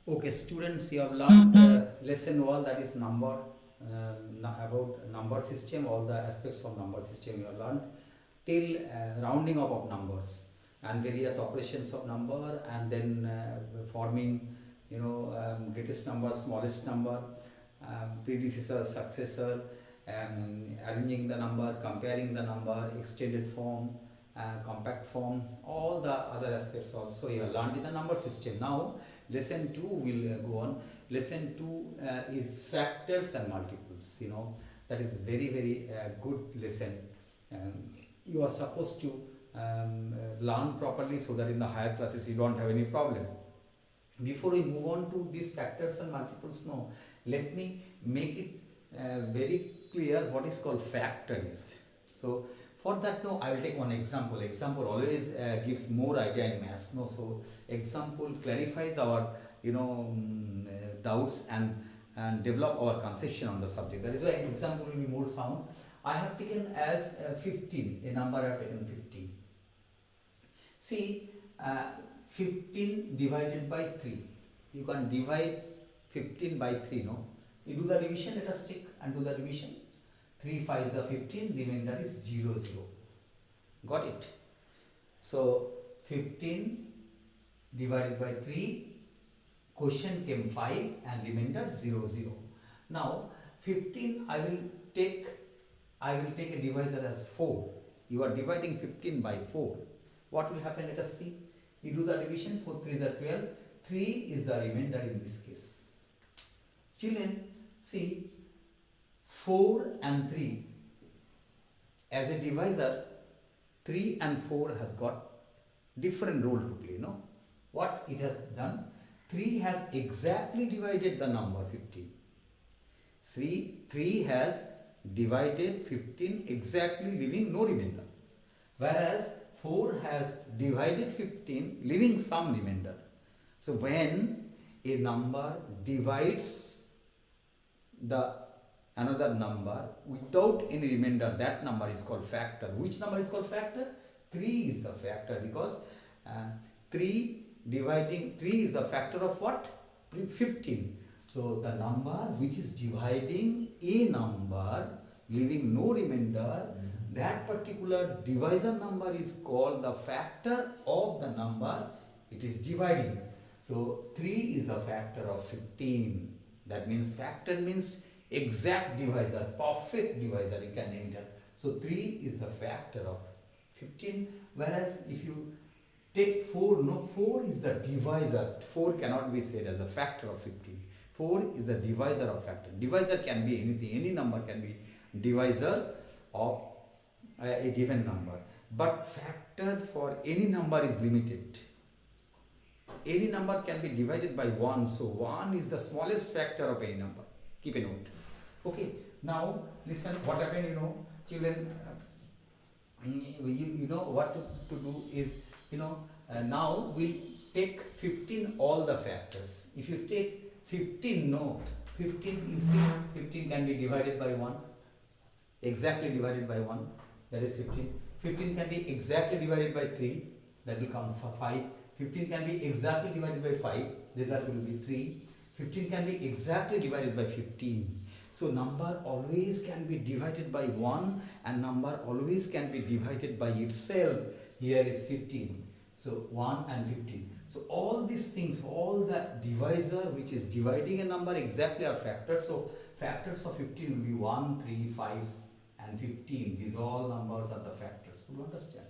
Okay, students, you have learned lesson 1, that is number, about number system, all the aspects of number system you have learned till rounding up of numbers and various operations of number, and then forming, greatest number, smallest number, predecessor, successor, arranging the number, comparing the number, extended form, compact form, all the other aspects also you have learned in the number system. Now lesson 2 will go on. Lesson 2 is factors and multiples. That is very good lesson. um, you are supposed to learn properly, so that in the higher classes you don't have any problem. Before we move on to these factors and multiples, no, let me make it very clear what is called factors. So for that, no, I will take one example. Example always gives more idea in maths, no. So example clarifies our doubts and develop our conception on the subject. That is why example will be more sound. I have taken as 15, a number I have taken 15. See, 15 divided by 3. You can divide 15 by 3, no? You do the division, let us take and do the division. 3 5s are 15, remainder is 0 0. Got it? So 15 divided by 3, quotient came 5 and remainder 0 0. Now 15 I will take a divisor as 4. You are dividing 15 by 4. What will happen? Let us see. You do the division. 4 3s are 12. 3 is the remainder in this case. Children, see, 4 and 3 as a divisor, 3 and 4 has got different role to play. No, what it has done? 3 has exactly divided the number 15. 3 has divided 15 exactly, leaving no remainder. Whereas 4 has divided 15, leaving some remainder. So when a number divides the another number without any remainder, that number is called factor. Which number is called factor? 3 is the factor, because 3 is the factor of what? 15. So the number which is dividing a number leaving no remainder, that particular divisor number is called the factor of the number it is dividing. So 3 is the factor of 15. That means factor means exact divisor, perfect divisor, you can name it. So 3 is the factor of 15. Whereas if you take 4, no, 4 is the divisor. 4 cannot be said as a factor of 15. 4 is the divisor of factor. Divisor can be anything, any number can be divisor of a given number. But factor for any number is limited. Any number can be divided by 1. So 1 is the smallest factor of any number. Keep a note. Okay, now listen what happened, children. You know what to do is, now we'll take 15 all the factors. If you take 15, no, 15, you see, 15 can be divided by 1, exactly divided by 1, that is 15. 15 can be exactly divided by 3, that will come 5. 15 can be exactly divided by 5, result will be 3. 15 can be exactly divided by 15. So number always can be divided by 1, and number always can be divided by itself. Here is 15. So 1 and 15. So all these things, all the divisor which is dividing a number exactly are factors. So factors of 15 will be 1, 3, 5 and 15. These all numbers are the factors. You understand?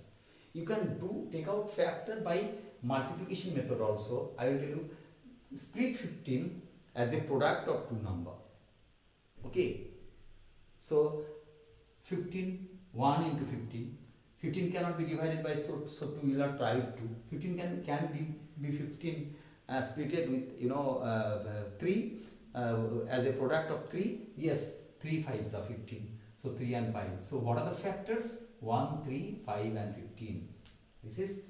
You can take out factor by multiplication method also. I will tell you, split 15 as a product of two number. Okay. So 15, 1 into 15. 15 cannot be divided by so 2, you will not try it to. 15 can be 15 splitted with 3 as a product of 3. Yes, 3 5s are 15. So 3 and 5. So what are the factors? 1, 3, 5 and 15. This is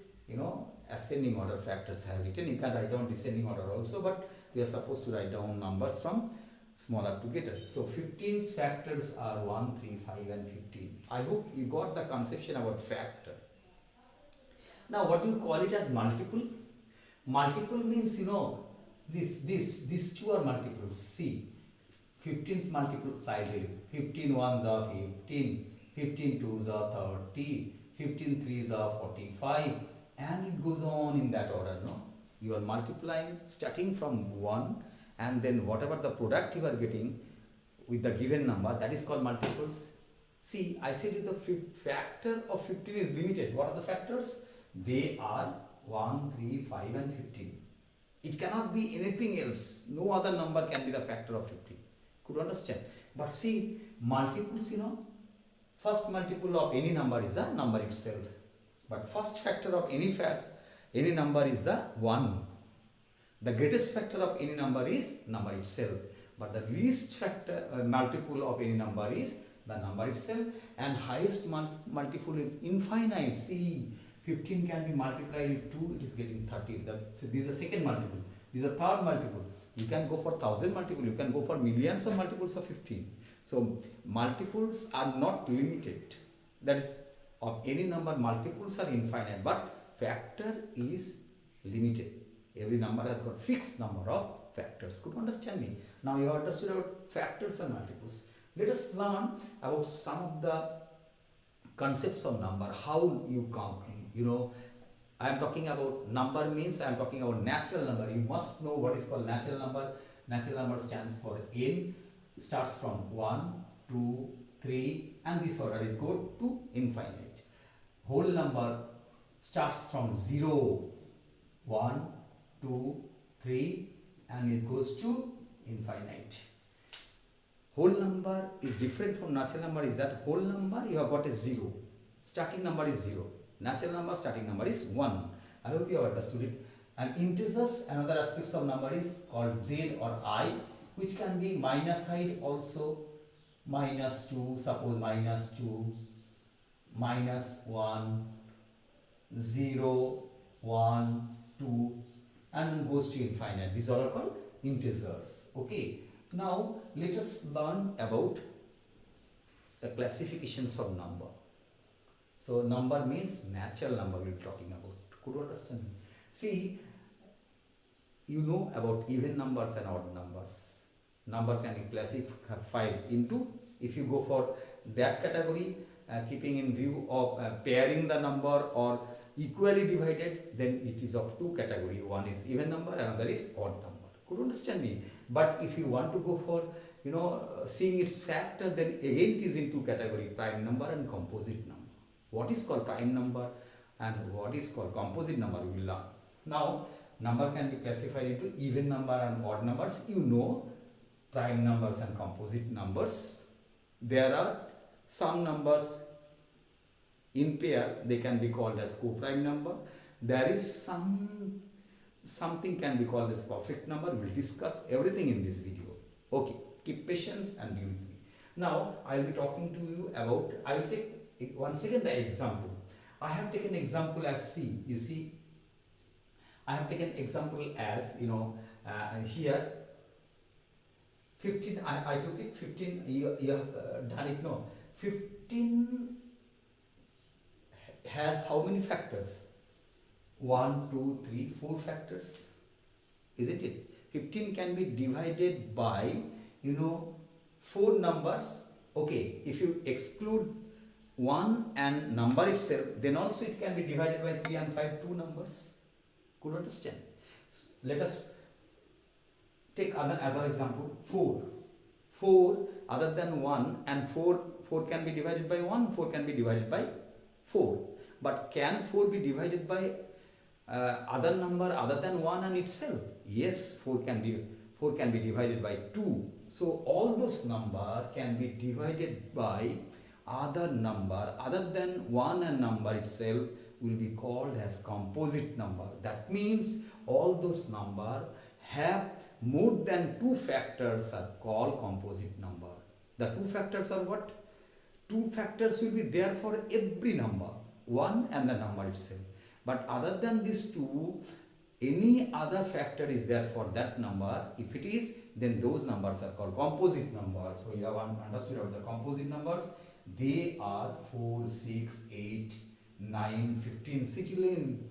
ascending order factors I have written. You can write down descending order also, but we are supposed to write down numbers from smaller to greater. So 15's factors are 1, 3, 5 and 15. I hope you got the conception about factor. Now what do you call it as multiple? Multiple means These two are multiples. See, 15's multiples I tell you. 15 ones are 15, 15 twos are 30, 15 threes are 45, and it goes on in that order, no? You are multiplying starting from 1, and then whatever the product you are getting with the given number, that is called multiples. See, I said the factor of 15 is limited. What are the factors? They are 1, 3, 5 and 15. It cannot be anything else. No other number can be the factor of 15. Could you understand? But see, multiples, first multiple of any number is the number itself. But first factor of any number is the 1. The greatest factor of any number is number itself. But the least factor multiple of any number is the number itself, and highest multiple is infinite. See, 15 can be multiplied with 2, it is getting 30. So this is the second multiple. This is the third multiple. You can go for 1,000 multiple, you can go for millions of multiples of 15. So multiples are not limited. That is, of any number, multiples are infinite, but factor is limited. Every number has got fixed number of factors. Could you understand me? Now you have understood about factors and multiples. Let us learn about some of the concepts of number, how you count. I am talking about number means I am talking about natural number. You must know what is called natural number. Natural number stands for n, starts from 1, 2, 3, and this order is go to infinite. Whole number starts from 0, 1, 2, 3, and it goes to infinite. Whole number is different from natural number is that whole number you have got a 0. Starting number is 0. Natural number starting number is 1. I hope you have understood it. And integers, another aspects of number is called z or I, which can be minus side also. Minus 2, suppose minus 2, minus 1, 0, 1, 2, and goes to infinite. These are all called integers. Okay. Now let us learn about the classifications of number. So number means natural number we are talking about. Could you understand me? See, you know about even numbers and odd numbers. Number can be classified into, if you go for that category, keeping in view of pairing the number or equally divided, then it is of two categories. One is even number, another is odd number. Could you understand me? But if you want to go for seeing its factor, then again it is in two categories, prime number and composite number. What is called prime number and what is called composite number we will learn. Now number can be classified into even number and odd numbers. Prime numbers and composite numbers. There are some numbers in pair, they can be called as co-prime number. There is something can be called as perfect number. We will discuss everything in this video. Okay, keep patience and be with me. Now I will be talking to you about, I will take once again the example. I have taken example as C. You see, I have taken example as here 15. I took it 15. You have done it. No, 15 has how many factors? 1, 2, 3, 4 factors, isn't it? 15 can be divided by 4 numbers. Okay, if you exclude 1 and number itself, then also it can be divided by 3 and 5, 2 numbers. Could you understand? Let us take another example. 4 other than 1 and 4 can be divided by 1, 4 can be divided by 4. But can 4 be divided by other number other than 1 and itself? Yes, 4 can be divided by 2. So all those number can be divided by other number other than 1 and number itself will be called as composite number. That means all those number have more than 2 factors are called composite number. The 2 factors are what? 2 factors will be there for every number, 1 and the number itself. But other than these 2, any other factor is there for that number. If it is, then those numbers are called composite numbers. So you have understood about the composite numbers. They are 4, 6, 8, 9, 15. See children,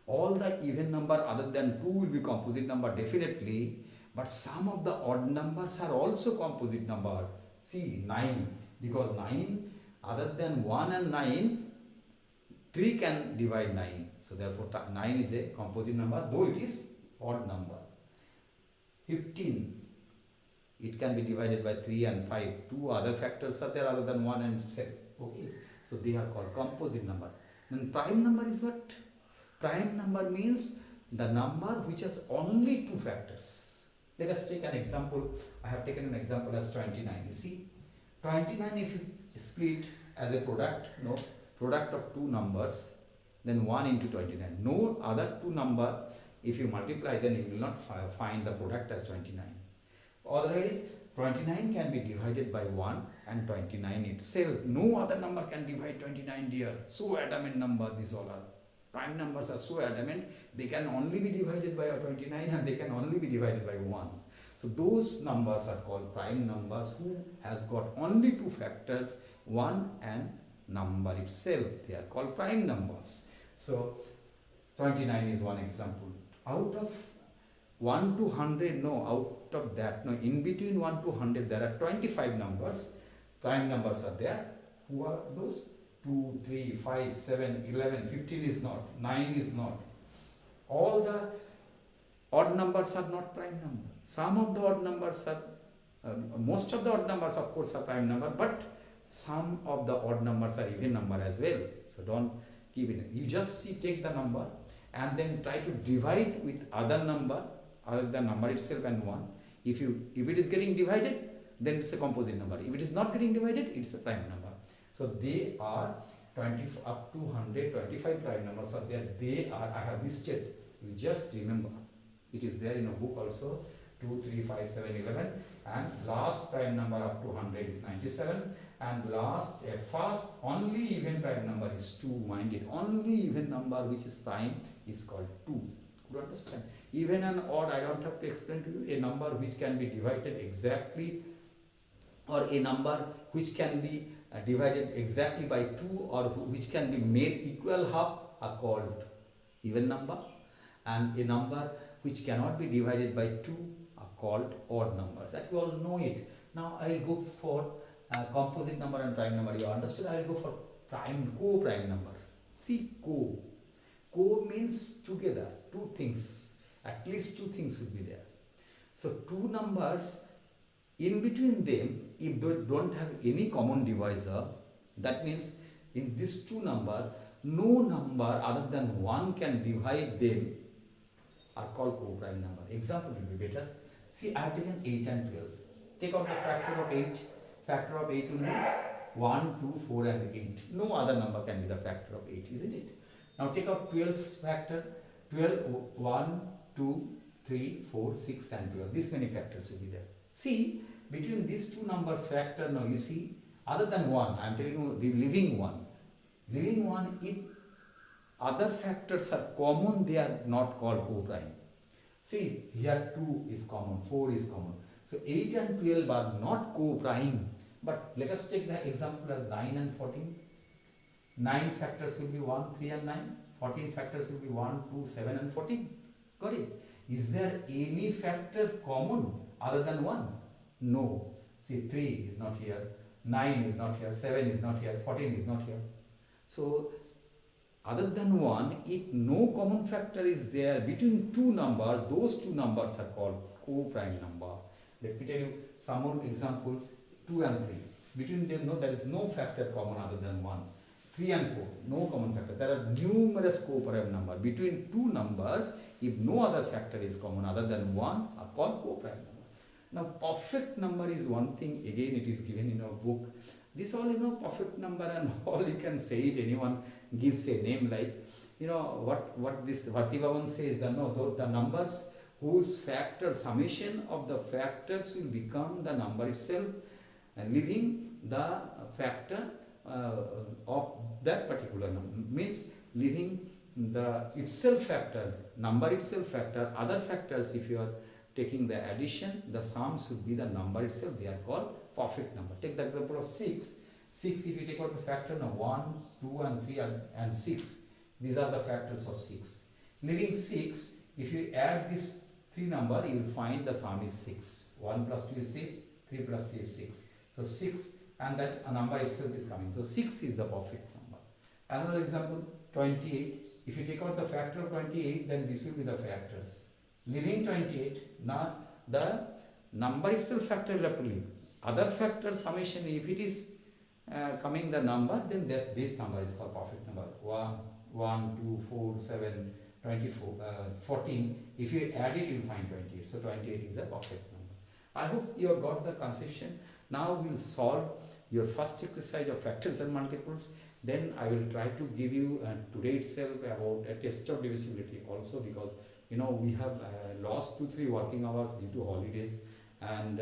All the even number other than 2 will be composite number definitely, but some of the odd numbers are also composite number. See 9, because 9 other than 1 and 9, 3 can divide 9. So therefore 9 is a composite number, though it is odd number. 15, it can be divided by 3 and 5. Two other factors are there other than 1 and 7. Okay, so they are called composite number. Then prime number is what? Prime number means the number which has only two factors. Let us take an example. I have taken an example as 29. You see, 29 if you split as a product, no, product of two numbers, then 1 into 29. No other two number, if you multiply, then you will not find the product as 29. Otherwise, 29 can be divided by 1 and 29 itself. No other number can divide 29, dear. So adamant number, these all are. Prime numbers are so adamant, they can only be divided by 29 and they can only be divided by 1. So those numbers are called prime numbers who has got only two factors, 1 and number itself. They are called prime numbers. So 29 is one example. Out of 1 to 100, no, out of that, no, in between 1 to 100 there are 25 numbers. Prime numbers are there. Who are those? 2, 3, 5, 7, 11, 15 is not, 9 is not. All the odd numbers are not prime number. Some of the odd numbers are, most of the odd numbers of course are prime number, but some of the odd numbers are even number as well. So don't keep it. You just see, take the number and then try to divide with other number other than number itself and 1. If it is getting divided, then it's a composite number. If it is not getting divided, it's a prime number. So they are 20 up to 100, 25 prime numbers are there. They are, I have listed. You just remember. It is there in a book also. 2, 3, 5, 7, 11. And last prime number up to 100 is 97. And last, first only even prime number is 2. Mind it. Only even number which is prime is called 2. You understand? Even and odd, I don't have to explain to you. A number which can be divided exactly, or a number which can be divided exactly by 2, or which can be made equal half, are called even number, and a number which cannot be divided by 2 are called odd numbers. That you all know it. Now I will go for composite number and prime number. You understood? I will go for co-prime number. See, co means together, two things, at least two things would be there. So two numbers, in between them, if they don't have any common divisor, that means in these two numbers, no number other than 1 can divide them, are called co-prime number. Example will be better. See, I have taken 8 and 12. Take out the factor of 8. Factor of 8 will be 1, 2, 4 and 8. No other number can be the factor of 8, isn't it? Now take out 12's factor. 12, 1, 2, 3, 4, 6 and 12. This many factors will be there. See, between these two numbers factor, now you see, other than 1, I am telling you the living one. Living one, if other factors are common, they are not called co-prime. See, here 2 is common, 4 is common. So 8 and 12 are not co-prime. But let us take the example as 9 and 14. 9 factors will be 1, 3 and 9. 14 factors will be 1, 2, 7 and 14. Got it? Is there any factor common other than 1? No. See, 3 is not here, 9 is not here, 7 is not here, 14 is not here. So, other than 1, if no common factor is there between two numbers, those two numbers are called co-prime number. Let me tell you some more examples. 2 and 3. Between them, no, there is no factor common other than 1. 3 and 4, no common factor. There are numerous co-prime numbers. Between two numbers, if no other factor is common other than 1, are called co-prime number. Now, perfect number is one thing. Again, it is given in our book. This all, perfect number and all, you can say it. Anyone gives a name like, what this Bhavan says, the numbers whose factor, summation of the factors will become the number itself, and leaving the factor of that particular number. Means leaving the itself factor, number itself factor, other factors, if you are taking the addition, the sum should be the number itself. They are called perfect number. Take the example of 6. 6, if you take out the factor, now 1, 2 and 3 and 6. These are the factors of 6. leaving 6, if you add this 3 number, you will find the sum is 6. 1 plus 2 is 3, 3 plus 3 is 6. So 6, and that number itself is coming. So 6 is the perfect number. Another example, 28. If you take out the factor of 28, then this will be the factors. Leaving 28, now the number itself factor will have to leave. Other factor summation, if it is coming the number, then this number is called perfect number. 1, 2, 4, 7, 24, 14. If you add it, you will find 28. So 28 is a perfect number. I hope you have got the conception. Now we will solve your first exercise of factors and multiples. Then I will try to give you today itself about a test of divisibility also, because we have lost 2-3 working hours due to holidays, and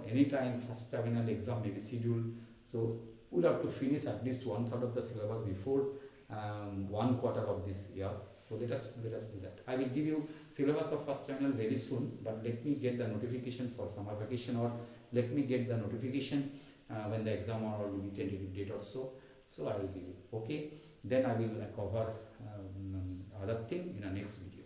anytime first terminal exam may be scheduled, so we'll have to finish at least 1/3 of the syllabus before 1/4 of this year. So let us do that. I will give you syllabus of first terminal very soon, but let me get the notification for summer vacation, or let me get the notification when the exam or will be tentative date or so. So I will give you. Okay, then I will cover other thing in the next video.